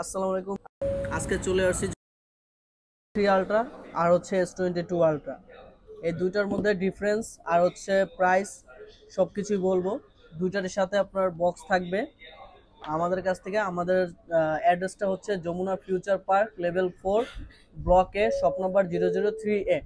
আসসালামু আলাইকুম। আজকে চলে আসছি থ্রি আলট্রা আর হচ্ছে S22 আলট্রা, এই দুইটার মধ্যে ডিফারেন্স আর হচ্ছে প্রাইস সব কিছুই বলবো। দুইটার সাথে আপনার বক্স থাকবে আমাদের কাছ থেকে। আমাদের অ্যাড্রেসটা হচ্ছে যমুনা ফিউচার পার্ক লেভেল 4 ব্লকে শপ নাম্বার 003A।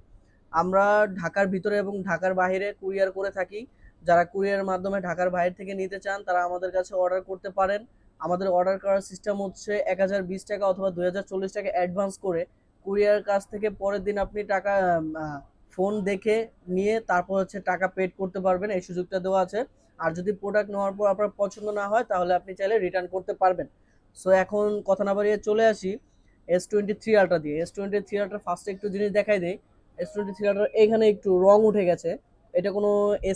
আমরা ঢাকার ভিতরে এবং ঢাকার বাইরে কুরিয়ার করে থাকি। যারা কুরিয়ারের মাধ্যমে ঢাকার বাইরে থেকে নিতে চান তারা আমাদের কাছে অর্ডার করতে পারেন। আমাদের অর্ডার করার সিস্টেম হচ্ছে 1020 টাকা অথবা 2040 টাকা অ্যাডভান্স করে কুরিয়ার কাছ থেকে পরের দিন আপনি টাকা ফোন দেখে নিয়ে তারপর হচ্ছে টাকা পেড করতে পারবেন, এই সুযোগটা দেওয়া আছে। আর যদি প্রোডাক্ট নেওয়ার পর আপনার পছন্দ না হয় তাহলে আপনি চাইলে রিটার্ন করতে পারবেন। সো এখন কথা না বাড়িয়ে চলে আসি S23 আলট্রা দিয়ে। S23 আলট্রা ফার্স্টে একটু জিনিস দেখাই দেই। S23 আলট্রা এখানে একটু রং উঠে গেছে, এটা কোনো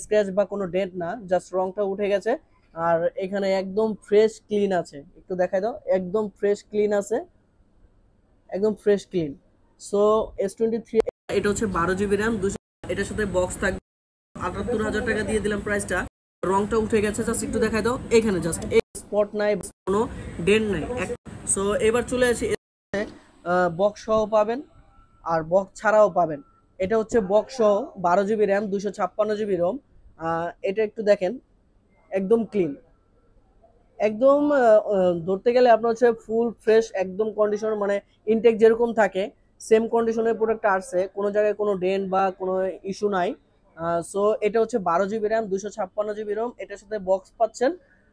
স্ক্র্যাচ বা কোনো ডেন্ট না, জাস্ট রংটা উঠে গেছে। আর এখানে একদম ফ্রেশ ক্লিন আছে, একটু দেখাই দাও, একদম ফ্রেশ ক্লিন আছে, একদম ফ্রেশ ক্লিন। সো S23 এটা হচ্ছে 12 GB র্যাম 200, এটার সাথে বক্স থাকবে। 78,000 টাকা দিয়ে দিলাম প্রাইসটা। রংটা উঠে গেছে, জাস্ট একটু দেখাই দাও, এখানে জাস্ট এই স্পট নাই, কোনো ডেন্ট নাই। সো এবার চলে আসি, বক্স সহ পাবেন আর বক্স ছাড়াও পাবেন। এটা হচ্ছে বক্স সহ 12 GB র্যাম 256 GB রোম। এটা একটু দেখেন, একদম ক্লিন, একদম ধরতে গেলে আপনার হচ্ছে ফুল ফ্রেশ একদম কন্ডিশন, মানে ইনটেক যেরকম থাকে সেম কন্ডিশনের প্রোডাক্ট আসছে, কোনো জায়গায় কোনো ডেন্ট বা কোনো ইস্যু নাই। সো এটা হচ্ছে 12 GB র্যাম 256 GB রোম, এটার সাথে বক্স পাচ্ছেন।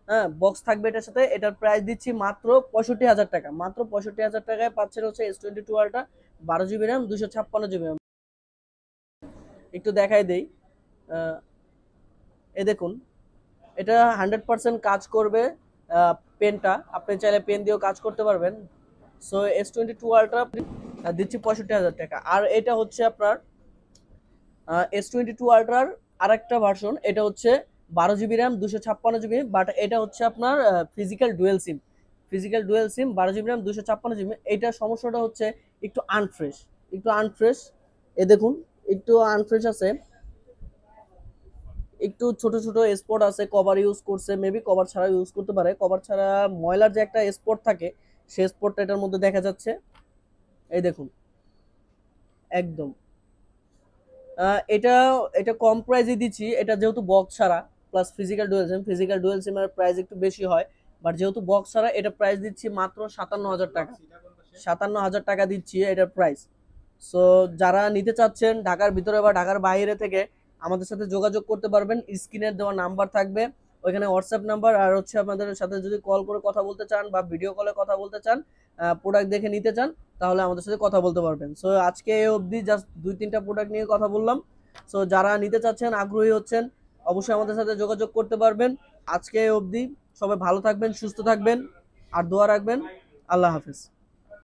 হ্যাঁ, বক্স থাকবে এটার সাথে। এটার প্রাইস দিচ্ছি মাত্র 65,000 টাকা। মাত্র 65,000 টাকায় পাচ্ছেন হচ্ছে S22 ultra 12 GB RAM 256 GB ROM. একটু দেখাই দেই, এ দেখুন, এটা 100% কাজ করবে। পেনটা আপনি চাইলে পেন দিয়েও কাজ করতে পারবেন। সো S22 আলট্রা দিচ্ছি 65,000 টাকা। আর এটা হচ্ছে আপনার S22 আলট্রার আরেকটা ভার্সন, এটা হচ্ছে 12 GB র্যাম 256 GB, বাট এটা হচ্ছে আপনার ফিজিক্যাল ডুয়েল সিম। ফিজিক্যাল ডুয়েল সিম 12 GB র্যাম 256 GB। এইটার সমস্যাটা হচ্ছে একটু আনফ্রেশ, একটু আনফ্রেশ। এ দেখুন, একটু আনফ্রেশ আছে, একটু ছোট ছোট স্পট আছে। কভার ইউজ করছে, মেবি কভার ছাড়া ইউজ করতে পারে। কভার ছাড়া ময়লার যে একটা স্পট থাকে সেই স্পটটা এটার মধ্যে দেখা যাচ্ছে, এই দেখুন, একদম। এটা এটা কম প্রাইসে দিচ্ছি, এটা যেহেতু বক্স ছাড়া প্লাস ফিজিক্যাল ডুয়েল সিম। ফিজিক্যাল ডুয়েল সিমের প্রাইস একটু বেশি হয়, বাট যেহেতু বক্স ছাড়া এটা প্রাইস দিচ্ছি মাত্র 57,000 টাকা। 57,000 টাকা দিচ্ছি এটার প্রাইস। সো যারা নিতে চাচ্ছেন ঢাকার ভিতরে বা ঢাকার বাইরে থেকে আমাদের সাথে যোগাযোগ করতে পারবেন। স্ক্রিনের দেওয়া নাম্বার থাকবে, ওইখানে হোয়াটসঅ্যাপ নাম্বার, আর হচ্ছে আপনাদের সাথে যদি কল করে কথা বলতে চান বা ভিডিও কলে কথা বলতে চান, প্রোডাক্ট দেখে নিতে চান, তাহলে আমাদের সাথে কথা বলতে পারবেন। সো আজকে এই অবধি জাস্ট 2-3টা প্রোডাক্ট নিয়ে কথা বললাম। সো যারা নিতে চাচ্ছেন, আগ্রহী হচ্ছেন, অবশ্যই আমাদের সাথে যোগাযোগ করতে পারবেন। আজকে এই অবধি, সবাই ভালো থাকবেন, সুস্থ থাকবেন, আর দোয়া রাখবেন। আল্লাহ হাফেজ।